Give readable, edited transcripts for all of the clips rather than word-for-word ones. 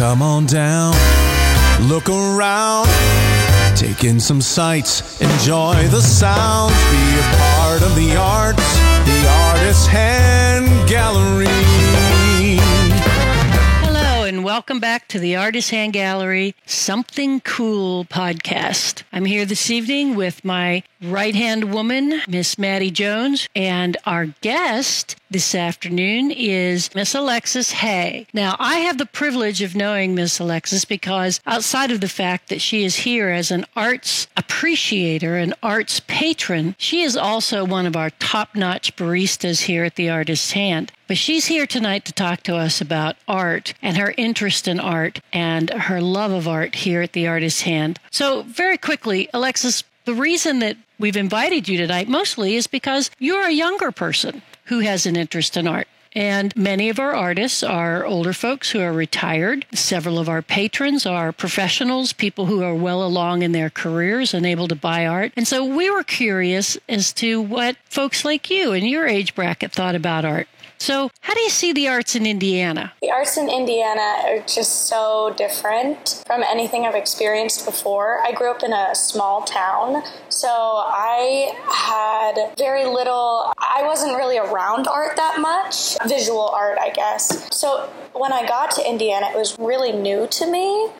Come on down, look around, take in some sights, enjoy the sounds, be a part of the arts, the Artist Hand Gallery. Hello, and welcome back to the Artist Hand Gallery Something Cool podcast. I'm here this evening with my right-hand woman, Miss Maddie Jones, and our guest this afternoon is Miss Alexis Hay. Now, I have the privilege of knowing Miss Alexis because outside of the fact that she is here as an arts appreciator, an arts patron, she is also one of our top-notch baristas here at the Artist's Hand. But she's here tonight to talk to us about art and her interest in art and her love of art here at the Artist's Hand. So very quickly, Alexis, the reason that we've invited you tonight mostly is because you're a younger person who has an interest in art. And many of our artists are older folks who are retired. Several of our patrons are professionals, people who are well along in their careers and able to buy art. And so we were curious as to what folks like you in your age bracket thought about art. So how do you see the arts in Indiana? The arts in Indiana are just so different from anything I've experienced before. I grew up in a small town, so I had very little, I wasn't really around art that much. Visual art, I guess. So when I got to Indiana, it was really new to me.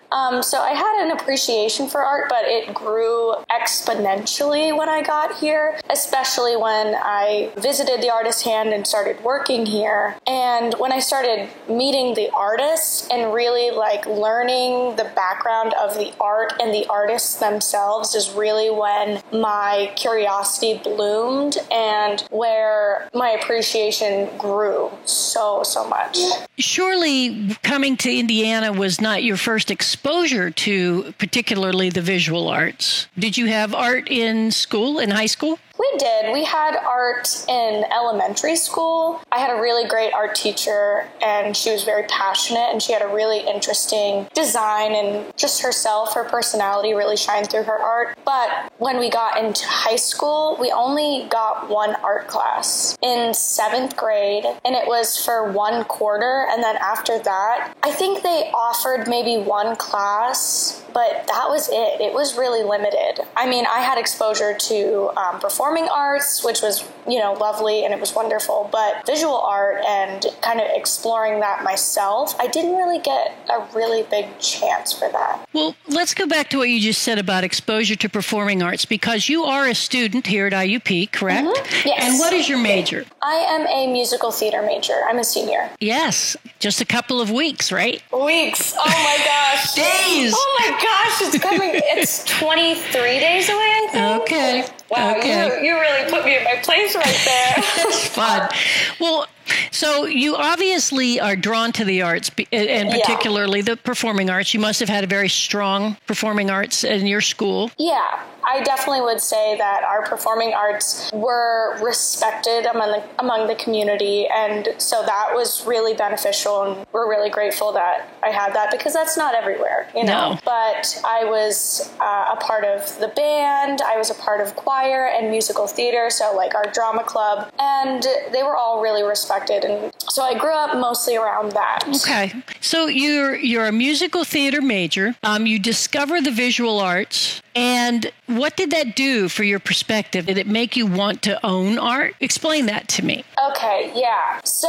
So I had an appreciation for art, but it grew exponentially when I got here, especially when I visited the Artist's Hand and started working here. And when I started meeting the artists and really learning the background of the art and the artists themselves is really when my curiosity bloomed and where my appreciation grew so much. Surely coming to Indiana was not your first exposure to particularly the visual arts. Did you have art in school, in high school? We did. We had art in elementary school. I had a really great art teacher, and she was very passionate, and she had a really interesting design, and just herself, her personality really shined through her art. But when we got into high school, we only got one art class in 7th grade, and it was for 1 quarter, and then after that, I think they offered maybe one class, but that was it. It was really limited. I mean, I had exposure to performing arts, which was, lovely and it was wonderful, but visual art and kind of exploring that myself, I didn't really get a really big chance for that. Well, let's go back to what you just said about exposure to performing arts, because you are a student here at IUP, correct? Mm-hmm. Yes. And what is your major? I am a musical theater major. I'm a senior. Yes, just a couple of weeks, right? Weeks. Oh my gosh. Days. Oh my gosh, it's coming. It's 23 days away, I think. Okay. Wow, okay. You really put me in my place right there. That's fun. Well, so you obviously are drawn to the arts, and particularly the performing arts. You must have had a very strong performing arts in your school. Yeah, I definitely would say that our performing arts were respected among the community, and so that was really beneficial, and we're really grateful that I had that, because that's not everywhere, No. But I was a part of the band, I was a part of choir and musical theater, so our drama club, and they were all really respected, and so I grew up mostly around that. Okay, so you're a musical theater major. You discover the visual arts. And what did that do for your perspective? Did it make you want to own art? Explain that to me. Okay, yeah. So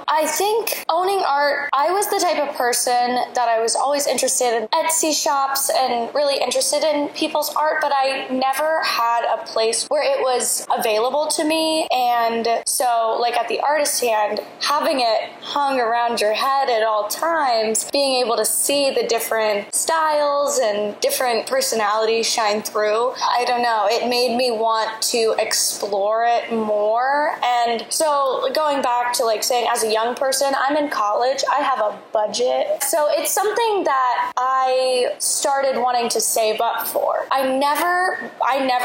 I think owning art, I was the type of person that I was always interested in Etsy shops and really interested in people's art, but I never had a place where it was available to me. And so at the Artist's Hand, having it hung around your head at all times, being able to see the different styles and different personalities shine through, I don't know, it made me want to explore it more. And so going back to saying, as a young person, I'm in college, I have a budget, so it's something that I started wanting to save up for. I never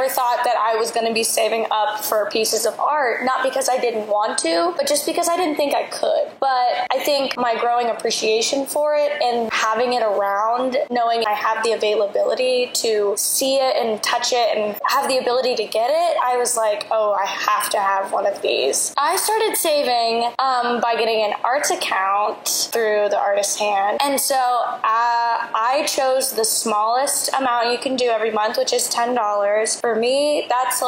thought that I was going to be saving up for pieces of art, not because I didn't want to, but just because I didn't think I could. But I think my growing appreciation for it and having it around, knowing I have the availability to see it and touch it and have the ability to get it, I was like, oh, I have to have one of these. I started saving by getting an arts account through the Artist Hand. And so I chose the smallest amount you can do every month, which is $10. For me, that's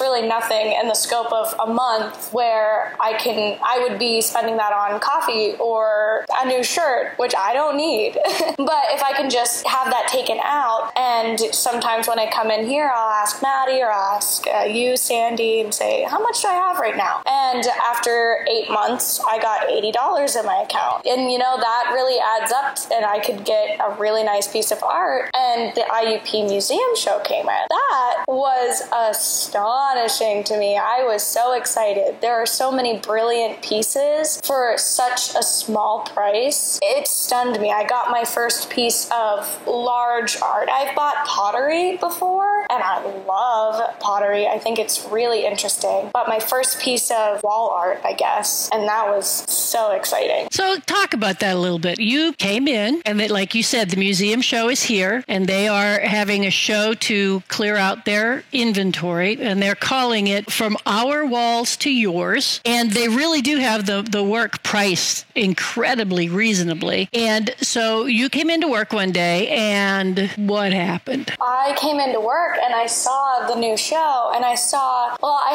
really nothing in the scope of a month where I would be spending that on coffee or a new shirt, which I don't need. But if I can just have that taken out, and sometimes when I come in here, I'll ask Maddie or I'll ask you, Sandy, and say, how much do I have right now? And after 8 months, I got $80 in my account. And, that really adds up, and I could get a really nice piece of art. And the IUP Museum Show came in. That was astonishing to me. I was so excited. There are so many brilliant pieces for such a small price. It stunned me. I got my first piece of large art. I've bought pottery before, and I love pottery. I think it's really interesting. But my first piece of wall art, I guess, and that was so exciting. So talk about that a little bit. You came in, and like you said, the museum show is here, and they are having a show to clear out their inventory, and they're calling it From Our Walls to Yours. And they really do have the work priced incredibly reasonably. And so you came into work one day, and what happened? I came into work, and I saw the new show, and I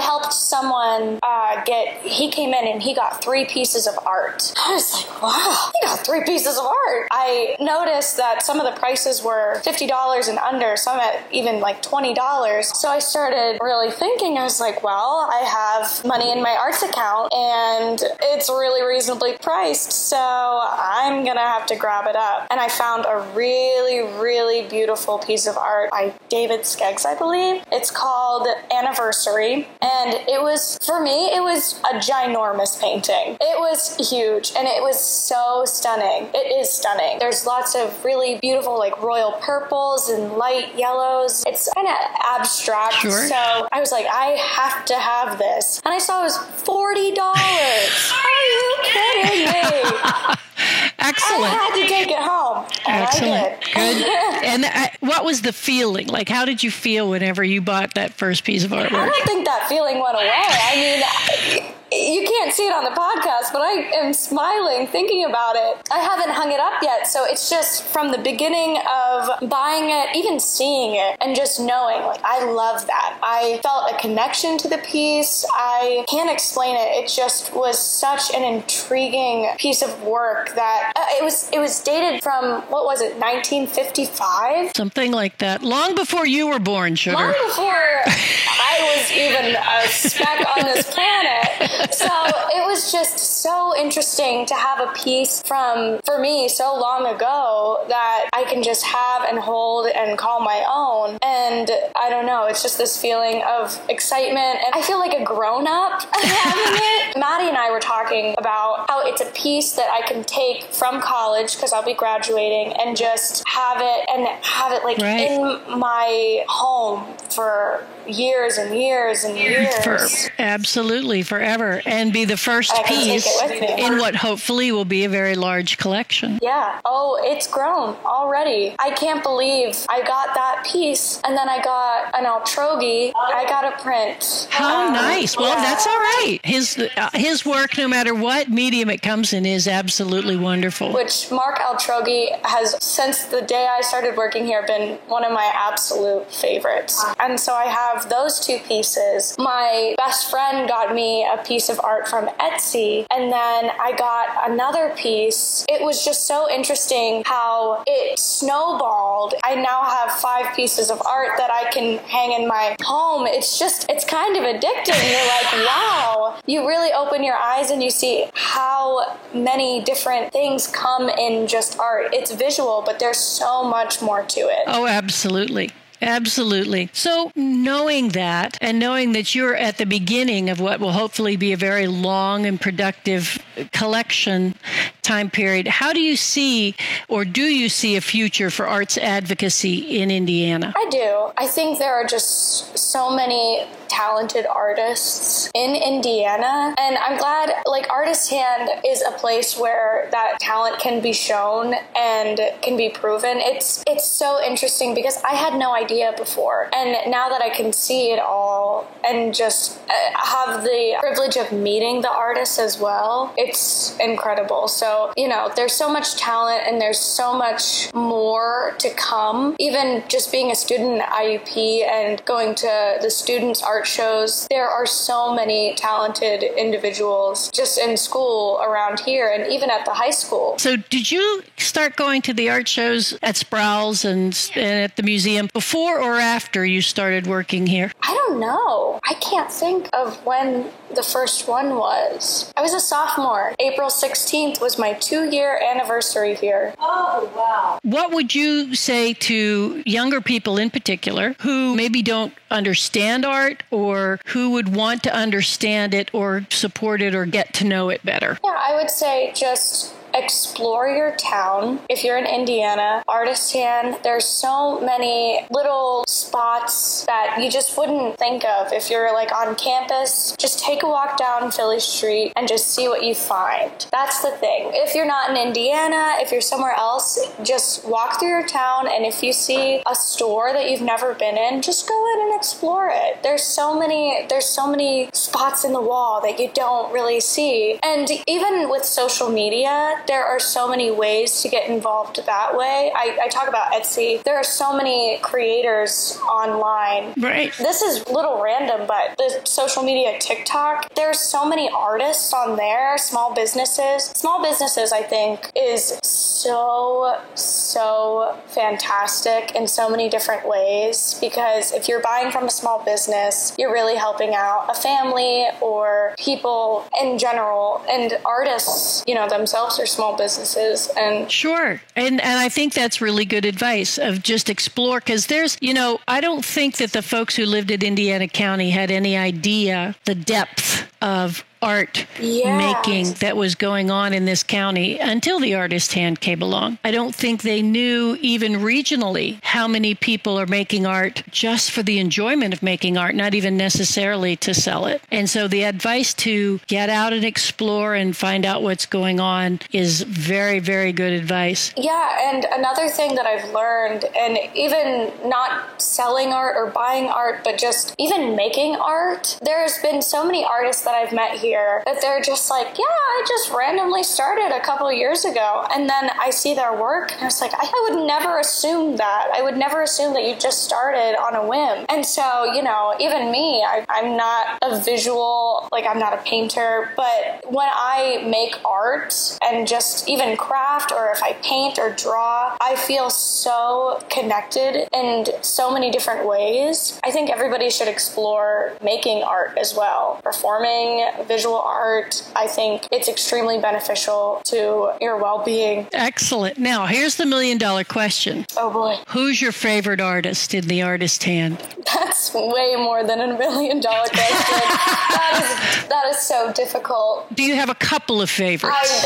helped someone he came in, and he got 3 pieces of art. I was like, wow, he got 3 pieces of art. I noticed that some of the prices were $50 and under, some at even like $20. So I started really thinking, I was like, well, I have money in my arts account, and it's really reasonably priced, so I'm gonna have to grab it up. And I found a really, really beautiful piece of art by David Skeggs, I believe. It's called Anniversary, and it was a ginormous painting. It was huge, and it was so stunning. It is stunning. There's lots of really beautiful, like royal purples and light yellows. It's kind of abstract. Sure. So I was like, I have to have this. And I saw it was $40. Are you kidding me? Excellent. I had to take it home. And Excellent. I did. Good. And what was the feeling? Like, how did you feel whenever you bought that first piece of artwork? I don't think that feeling went away. I mean, you can't see it on the podcast, but I am smiling thinking about it. I haven't hung it up yet, so it's just from the beginning of buying it, even seeing it, and just knowing, like, I love that. I felt a connection to the piece. I can't explain it. It just was such an intriguing piece of work that it was dated from, what was it, 1955? Something like that. Long before you were born, Sugar. Long before I was even a speck on this planet. So it was just so interesting to have a piece for me so long ago that I can just have and hold and call my own. And I don't know, it's just this feeling of excitement. And I feel like a grown-up having it. Maddie and I were talking about how it's a piece that I can take from college, because I'll be graduating, and just have it like right. in my home for years and years and years. Absolutely, forever. And be the first piece in what hopefully will be a very large collection. Yeah. Oh, it's grown already. I can't believe I got that piece, and then I got an Altrogi. I got a print. How nice. Well, yeah. that's all right. His work, no matter what medium it comes in, is absolutely wonderful. Which Mark Altrogi has, since the day I started working here, been one of my absolute favorites. And so I have those 2 pieces. My best friend got me a piece of art from Etsy, and then I got another piece. It was just so interesting how it snowballed. I now have 5 pieces of art that I can hang in my home. It's kind of addicting. You're like, wow. You really open your eyes and you see how many different things come in just art. It's visual, but there's so much more to it. Oh, absolutely. Absolutely. So knowing that, and knowing that you're at the beginning of what will hopefully be a very long and productive collection time period, how do you see, or do you see, a future for arts advocacy in Indiana? I do. I think there are just so many talented artists in Indiana. And I'm glad, like, Artist Hand is a place where that talent can be shown and can be proven. It's so interesting because I had no idea before. And now that I can see it all and just have the privilege of meeting the artists as well, it's incredible. So, you know, there's so much talent and there's so much more to come. Even just being a student at IUP and going to the students' art shows, there are so many talented individuals just in school around here and even at the high school. So did you start going to the art shows at Sproul's and at the museum before or after you started working here? I don't know. I can't think of when the first one was. I was a sophomore. April 16th was my 2-year anniversary here. Oh, wow. What would you say to younger people in particular who maybe don't understand art or who would want to understand it or support it or get to know it better? Yeah, I would say just explore your town. If you're in Indiana, Artist Hand, there's so many little spots that you just wouldn't think of if you're like on campus. Just take a walk down Philly Street and just see what you find. That's the thing. If you're not in Indiana, if you're somewhere else, just walk through your town, and if you see a store that you've never been in, just go in and explore it. There's so many spots in the wall that you don't really see. And even with social media, there are so many ways to get involved that way. I talk about Etsy. There are so many creators online. Right. This is a little random, but the social media TikTok, there's so many artists on there, small businesses. Small businesses, I think, is so fantastic in so many different ways, because if you're buying from a small business, you're really helping out a family or people in general, and artists, you know, themselves are small businesses. And sure. And I think that's really good advice of just explore, because there's, you know, I don't think that the folks who lived in Indiana County had any idea the depth of art making that was going on in this county until the Artist Hand came along. I don't think they knew even regionally how many people are making art just for the enjoyment of making art, not even necessarily to sell it. And so the advice to get out and explore and find out what's going on is very, very good advice. Yeah, and another thing that I've learned, and even not selling art or buying art, but just even making art, there's been so many artists that I've met here that they're just like, yeah, I just randomly started a couple of years ago. And then I see their work and it's like, I would never assume that. I would never assume that you just started on a whim. And so, you know, even me, I'm not a visual, like I'm not a painter, but when I make art and just even craft, or if I paint or draw, I feel so connected in so many different ways. I think everybody should explore making art as well. Performing, visual art, I think it's extremely beneficial to your well-being. Excellent. Now, here's the $1 million question. Oh boy. Who's your favorite artist in the Artist Hand? That's way more than $1 million question. That is so difficult. Do you have a couple of favorites?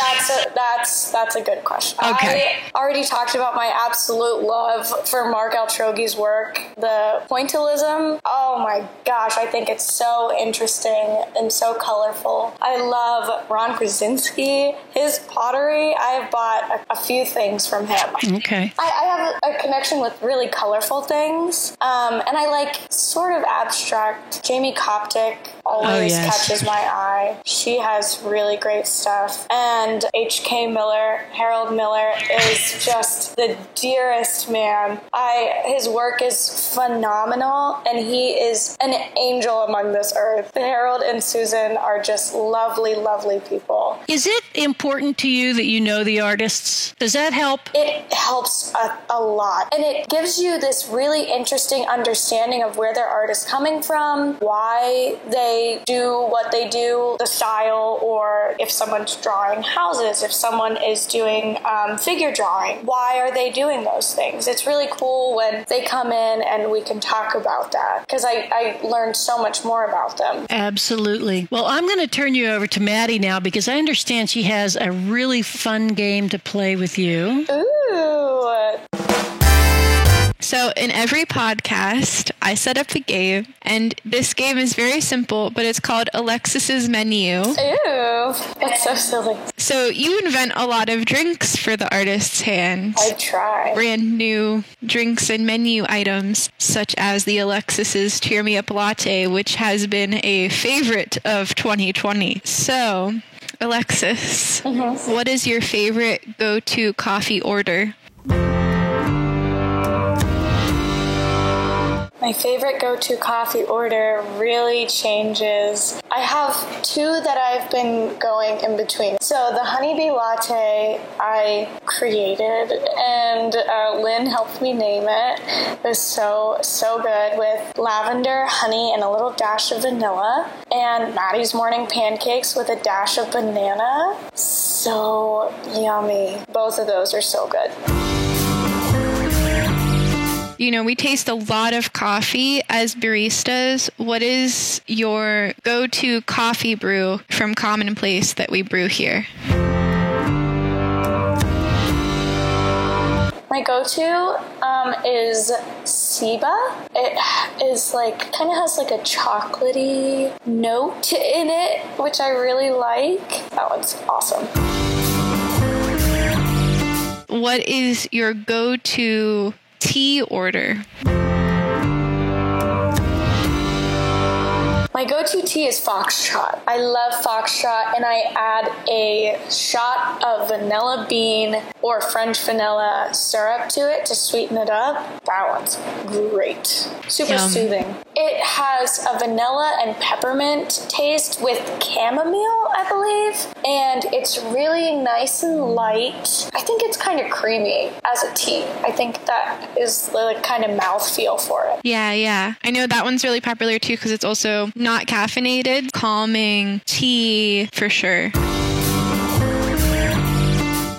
That's a good question. Okay. I already talked about my absolute love for Mark Altroghi's work. The pointillism, oh my gosh, I think it's so interesting and so colorful. I love Ron Krasinski, his pottery. I have bought a few things from him. Okay. I have a connection with really colorful things, and I like sort of abstract. Jamie Koptic always catches my eye. She has really great stuff. And H.K. Miller, Harold Miller, is just the dearest man. His work is phenomenal, and he is an angel among this earth. Harold and Susan are just lovely, lovely people. Is it important to you that you know the artists? Does that help? It helps a lot. And it gives you this really interesting understanding of where their art is coming from, why they do what they do, the style, or if someone's drawing houses, if someone is doing figure drawing, why are they doing those things? It's really cool when they come in and we can talk about that, because I learned so much more about them. Absolutely. Well, I'm going to turn you over to Maddie now, because I understand she has a really fun game to play with you. Ooh. So in every podcast, I set up a game, and this game is very simple, but it's called Alexis's Menu. Ew, that's so silly. So you invent a lot of drinks for the Artist's Hand. I try. Brand new drinks and menu items, such as the Alexis's Cheer Me Up Latte, which has been a favorite of 2020. So, Alexis, what is your favorite go-to coffee order? My favorite go-to coffee order really changes. I have two that I've been going in between. So the honeybee latte I created, and Lynn helped me name it. It was so good with lavender, honey, and a little dash of vanilla. And Maddie's morning pancakes with a dash of banana. So yummy. Both of those are so good. You know, we taste a lot of coffee as baristas. What is your go-to coffee brew from Commonplace that we brew here? My go-to is Ciba. It is kind of has a chocolatey note in it, which I really like. That one's awesome. What is your go-to tea order? My go-to tea is Foxtrot. I love Foxtrot, and I add a shot of vanilla bean or French vanilla syrup to it to sweeten it up. That one's great. Super soothing. It has a vanilla and peppermint taste with chamomile, I believe, and it's really nice and light. I think it's kind of creamy as a tea. I think that is the kind of mouthfeel for it. Yeah. I know that one's really popular too because it's also not caffeinated. Calming tea for sure.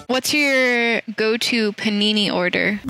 What's your go-to panini order?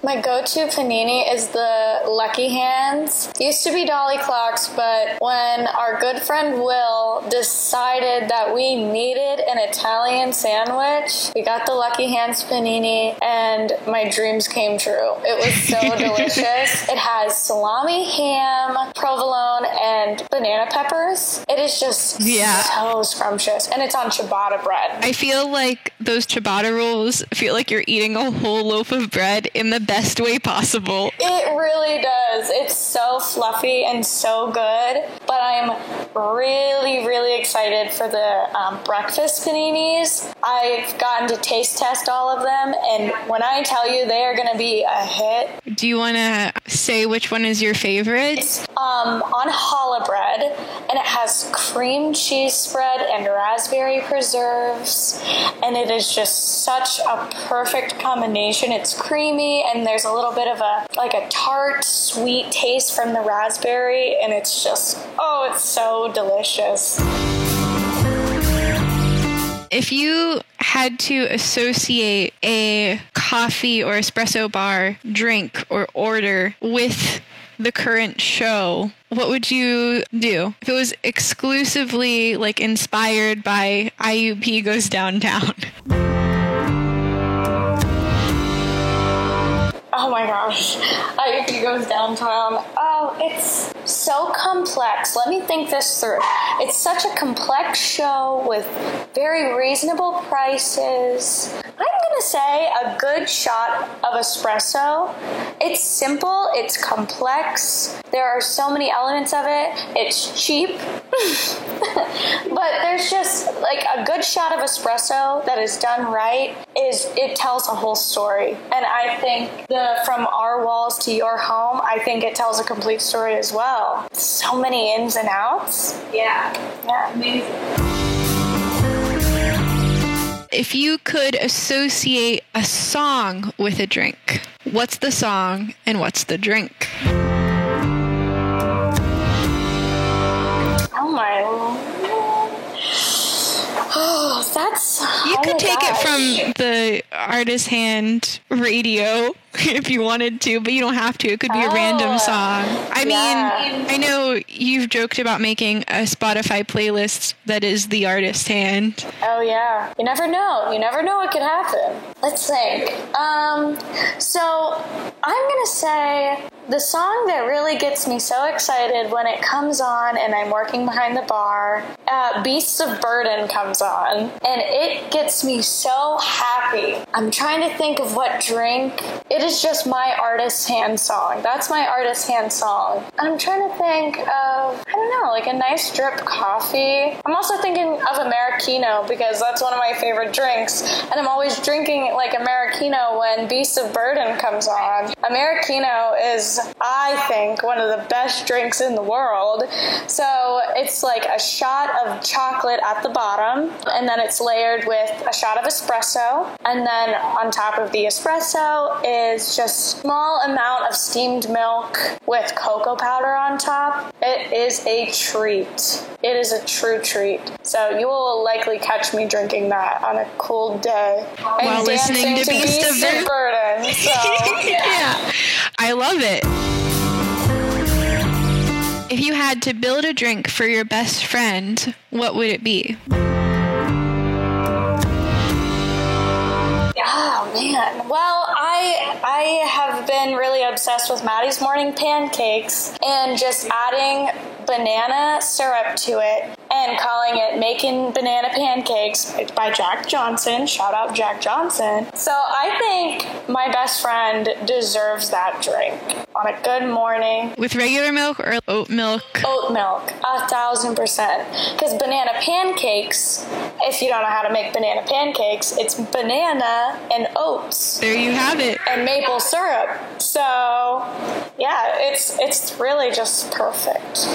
My go-to panini is the Lucky Hands. Used to be Dolly Clocks, but when our good friend Will decided that we needed an Italian sandwich, we got the Lucky Hands panini, and my dreams came true. It was so delicious. It has salami, ham, provolone, and banana peppers. It is just so scrumptious, and it's on ciabatta bread. I feel like those ciabatta rolls feel like you're eating a whole loaf of bread in the best way possible. It really does. It's so fluffy and so good, but I'm really excited for the breakfast paninis. I've gotten to taste test all of them, and when I tell you they are going to be a hit. Do you want to say which one is your favorite? It's on challah bread, and it has cream cheese spread and raspberry preserves, and it is just such a perfect combination. It's creamy, and there's a little bit of a tart, sweet taste from the raspberry, and it's just, it's so delicious. If you had to associate a coffee or espresso bar drink or order with the current show, what would you do? If it was exclusively inspired by IUP Goes Downtown? Oh my gosh, IUP Goes Downtown. Oh, it's so complex. Let me think this through. It's such a complex show with very reasonable prices. I'm going to say a good shot of espresso. It's simple, it's complex, there are so many elements of it, it's cheap, but there's just a good shot of espresso that is done right, it tells a whole story. And I think from our walls to your home, I think it tells a complete story as well. So many ins and outs. Yeah, amazing. If you could associate a song with a drink, what's the song and what's the drink? Oh my Lord. Oh, that's hard. You could my take gosh. it from the Artist Hand radio if you wanted to, but you don't have to. It could be a random song. I mean, I know you've joked about making a Spotify playlist that is the Artist Hand. Oh, yeah. You never know. You never know what could happen. Let's think. So I'm going to say the song that really gets me so excited when it comes on and I'm working behind the bar, Beasts of Burden comes on, and it gets me so happy. I'm trying to think of what drink. It is just my Artist Hand song. That's my Artist Hand song. And I'm trying to think of, I don't know, like a nice drip coffee. I'm also thinking of Americano because that's one of my favorite drinks. And I'm always drinking like Americano when Beasts of Burden comes on. Americano is, I think, one of the best drinks in the world. So it's like a shot of chocolate at the bottom, and then it's layered with a shot of espresso. And then on top of the espresso is just small amount of steamed milk with cocoa powder on top. It is a treat. It is a true treat. So you will likely catch me drinking that on a cool day. While listening to Beast of Burden. So, yeah. I love it. If you had to build a drink for your best friend, what would it be? Oh, man. Well, I have been really obsessed with Maddie's Morning Pancakes and just adding banana syrup to it and calling it Making Banana Pancakes by Jack Johnson. Shout out Jack Johnson. So I think my best friend deserves that drink on a good morning. With regular milk or oat milk? Oat milk, 1,000%. Because banana pancakes, if you don't know how to make banana pancakes, it's banana and oats. There you have it. And maple syrup. So, yeah, it's really just perfect.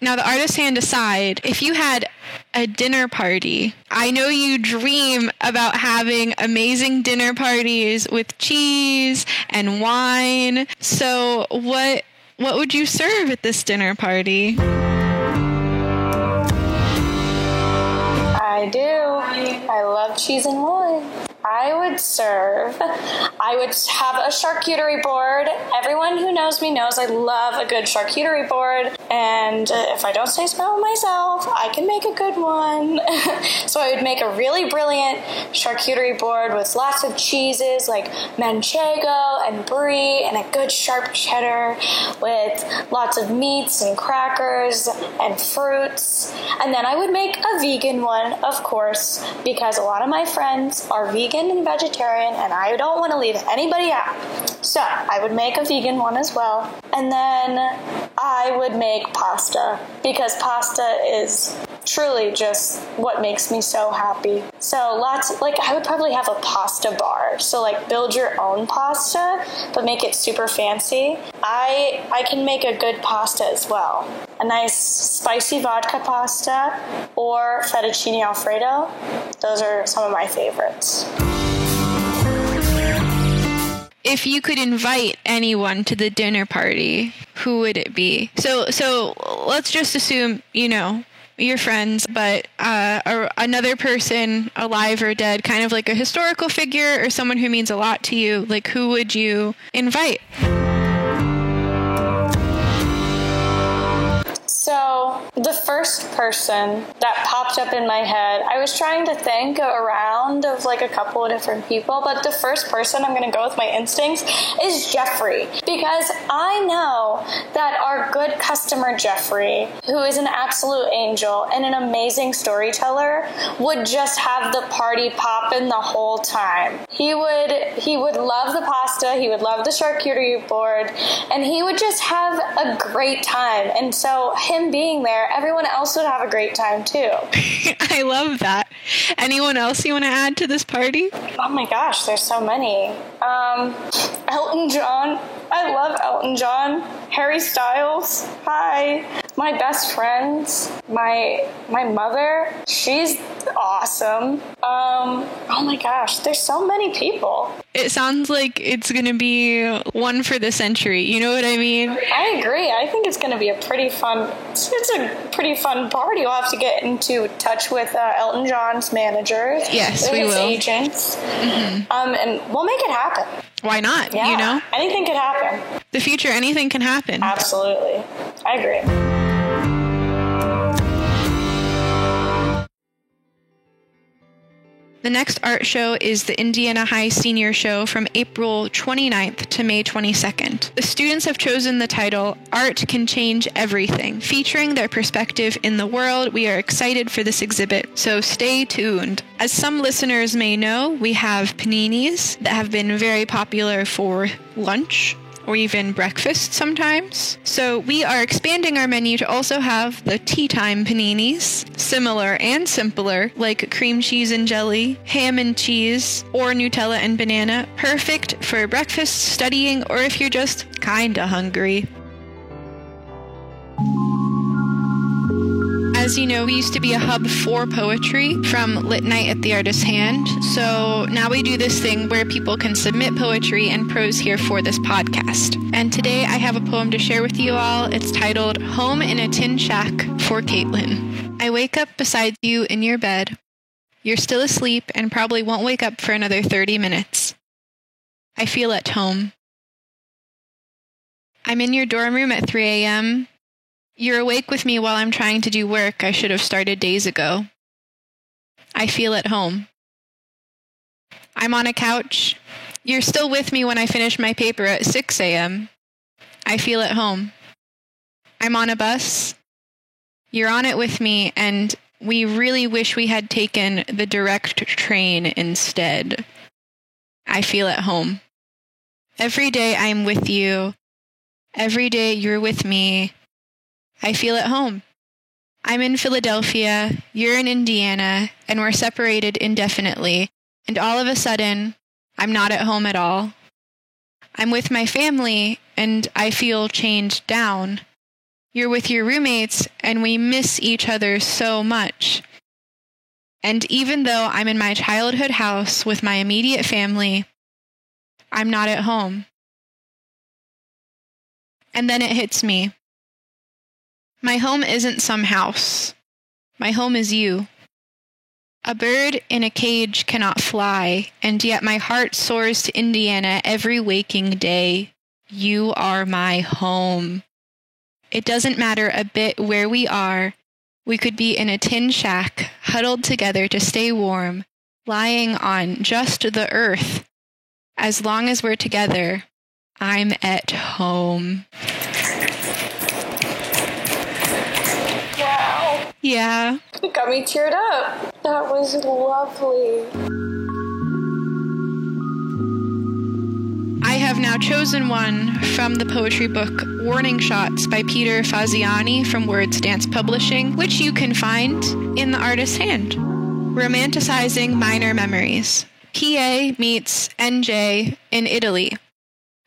Now, the Artist Hand aside, if you had a dinner party, I know you dream about having amazing dinner parties with cheese and wine. So what would you serve at this dinner party? I do. I love cheese and wine. I would have a charcuterie board. Everyone who knows me knows I love a good charcuterie board. And if I don't say so myself, I can make a good one. So I would make a really brilliant charcuterie board with lots of cheeses like manchego and brie and a good sharp cheddar with lots of meats and crackers and fruits. And then I would make a vegan one, of course, because a lot of my friends are vegan and vegetarian, and I don't want to leave anybody out. So I would make a vegan one as well. And then I would make pasta, because pasta is truly just what makes me so happy. So I would probably have a pasta bar. So build your own pasta, but make it super fancy. I can make a good pasta as well. A nice spicy vodka pasta or fettuccine alfredo. Those are some of my favorites. If you could invite anyone to the dinner party, who would it be? So let's just assume, your friends, but another person, alive or dead, kind of like a historical figure or someone who means a lot to you. Like, who would you invite? So the first person that popped up in my head, I was trying to think around of a couple of different people, but the first person, I'm going to go with my instincts, is Jeffrey. Because I know that our good customer Jeffrey, who is an absolute angel and an amazing storyteller, would just have the party popping the whole time. He would love the pasta, he would love the charcuterie board, and he would just have a great time. And so him being there, everyone else would have a great time too. I love that. Anyone else you want to add to this party? Oh my gosh, there's so many. Elton John. I love Elton John. Harry Styles. Hi. my best friends, my mother, she's awesome. Oh my gosh, there's so many people. It sounds like it's going to be one for the century. You know what I mean? I agree. I think it's going to be a pretty fun, it's a pretty fun party. We'll have to get into touch with Elton John's managers. Yes, we his will. Agents. And we'll make it happen. Why not? Yeah, You know? anything could happen. The future, anything can happen. Absolutely. I agree. The next art show is the Indiana High Senior Show from April 29th to May 22nd. The students have chosen the title, Art Can Change Everything. Featuring their perspective in the world, we are excited for this exhibit, so stay tuned. As some listeners may know, we have paninis that have been very popular for lunch, or even breakfast sometimes. So we are expanding our menu to also have the tea time paninis, similar and simpler, like cream cheese and jelly, ham and cheese, or Nutella and banana, perfect for breakfast, studying, or if you're just kinda hungry. As you know, we used to be a hub for poetry from Lit Night at the Artist's Hand. So now we do this thing where people can submit poetry and prose here for this podcast. And today I have a poem to share with you all. It's titled Home in a Tin Shack for Caitlin. I wake up beside you in your bed. You're still asleep and probably won't wake up for another 30 minutes. I feel at home. I'm in your dorm room at 3 a.m. You're awake with me while I'm trying to do work I should have started days ago. I feel at home. I'm on a couch. You're still with me when I finish my paper at 6 a.m. I feel at home. I'm on a bus. You're on it with me, and we really wish we had taken the direct train instead. I feel at home. Every day I'm with you. Every day you're with me. I feel at home. I'm in Philadelphia, you're in Indiana, and we're separated indefinitely, and all of a sudden, I'm not at home at all. I'm with my family, and I feel chained down. You're with your roommates, and we miss each other so much. And even though I'm in my childhood house with my immediate family, I'm not at home. And then it hits me. My home isn't some house. My home is you. A bird in a cage cannot fly, and yet my heart soars to Indiana every waking day. You are my home. It doesn't matter a bit where we are. We could be in a tin shack, huddled together to stay warm, lying on just the earth. As long as we're together, I'm at home. Wow. Yeah. It got me teared up. That was lovely. I have now chosen one from the poetry book Warning Shots by Peter Faziani from Words Dance Publishing, which you can find in The Artist's Hand. Romanticizing Minor Memories. PA meets NJ in Italy.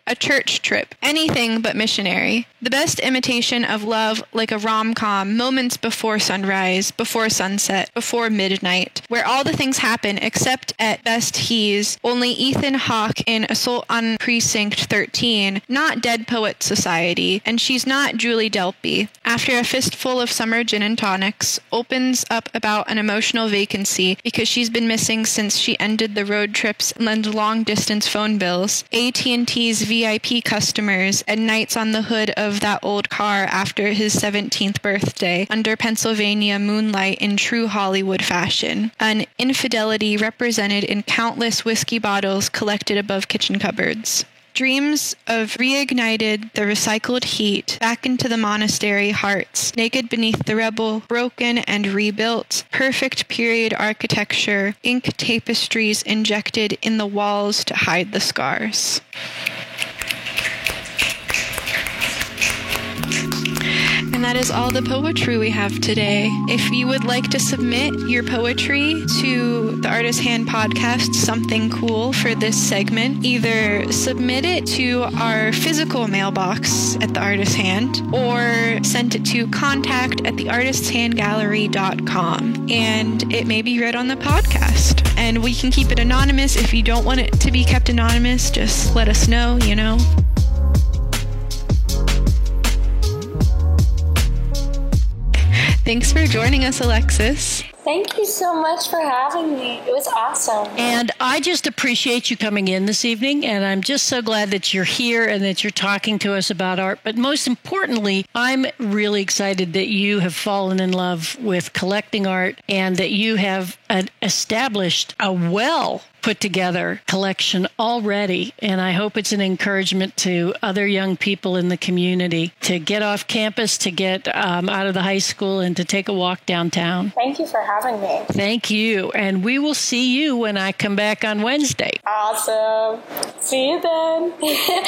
A church trip, anything but missionary. The best imitation of love, like a rom-com, moments before sunrise, before sunset, before midnight, where all the things happen except at best he's only Ethan Hawke in Assault on Precinct 13, not Dead Poets Society, and she's not Julie Delpy. After a fistful of summer gin and tonics, opens up about an emotional vacancy because she's been missing since she ended the road trips and long-distance phone bills, AT&T's VIP customers, and nights on the hood of that old car after his 17th birthday, under Pennsylvania moonlight in true Hollywood fashion. An infidelity represented in countless whiskey bottles collected above kitchen cupboards. Dreams of reignited the recycled heat back into the monastery hearts, naked beneath the rebel, broken and rebuilt, perfect period architecture, ink tapestries injected in the walls to hide the scars. And that is all the poetry we have today. If you would like to submit your poetry to the Artist Hand podcast, Something Cool, for this segment, either submit it to our physical mailbox at the Artist Hand or send it to contact@theartistshandgallery.com, and it may be read on the podcast. And we can keep it anonymous. If you don't want it to be kept anonymous, just let us know, you know. Thanks for joining us, Alexis. Thank you so much for having me. It was awesome. And I just appreciate you coming in this evening, and I'm just so glad that you're here and that you're talking to us about art. But most importantly, I'm really excited that you have fallen in love with collecting art and that you have established a put together collection already. And I hope it's an encouragement to other young people in the community to get off campus, to get out of the high school, and to take a walk downtown. Thank you for having me. Thank you. And we will see you when I come back on Wednesday. Awesome. See you then. Yay!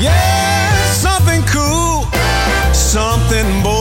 Yeah, something cool, something bold.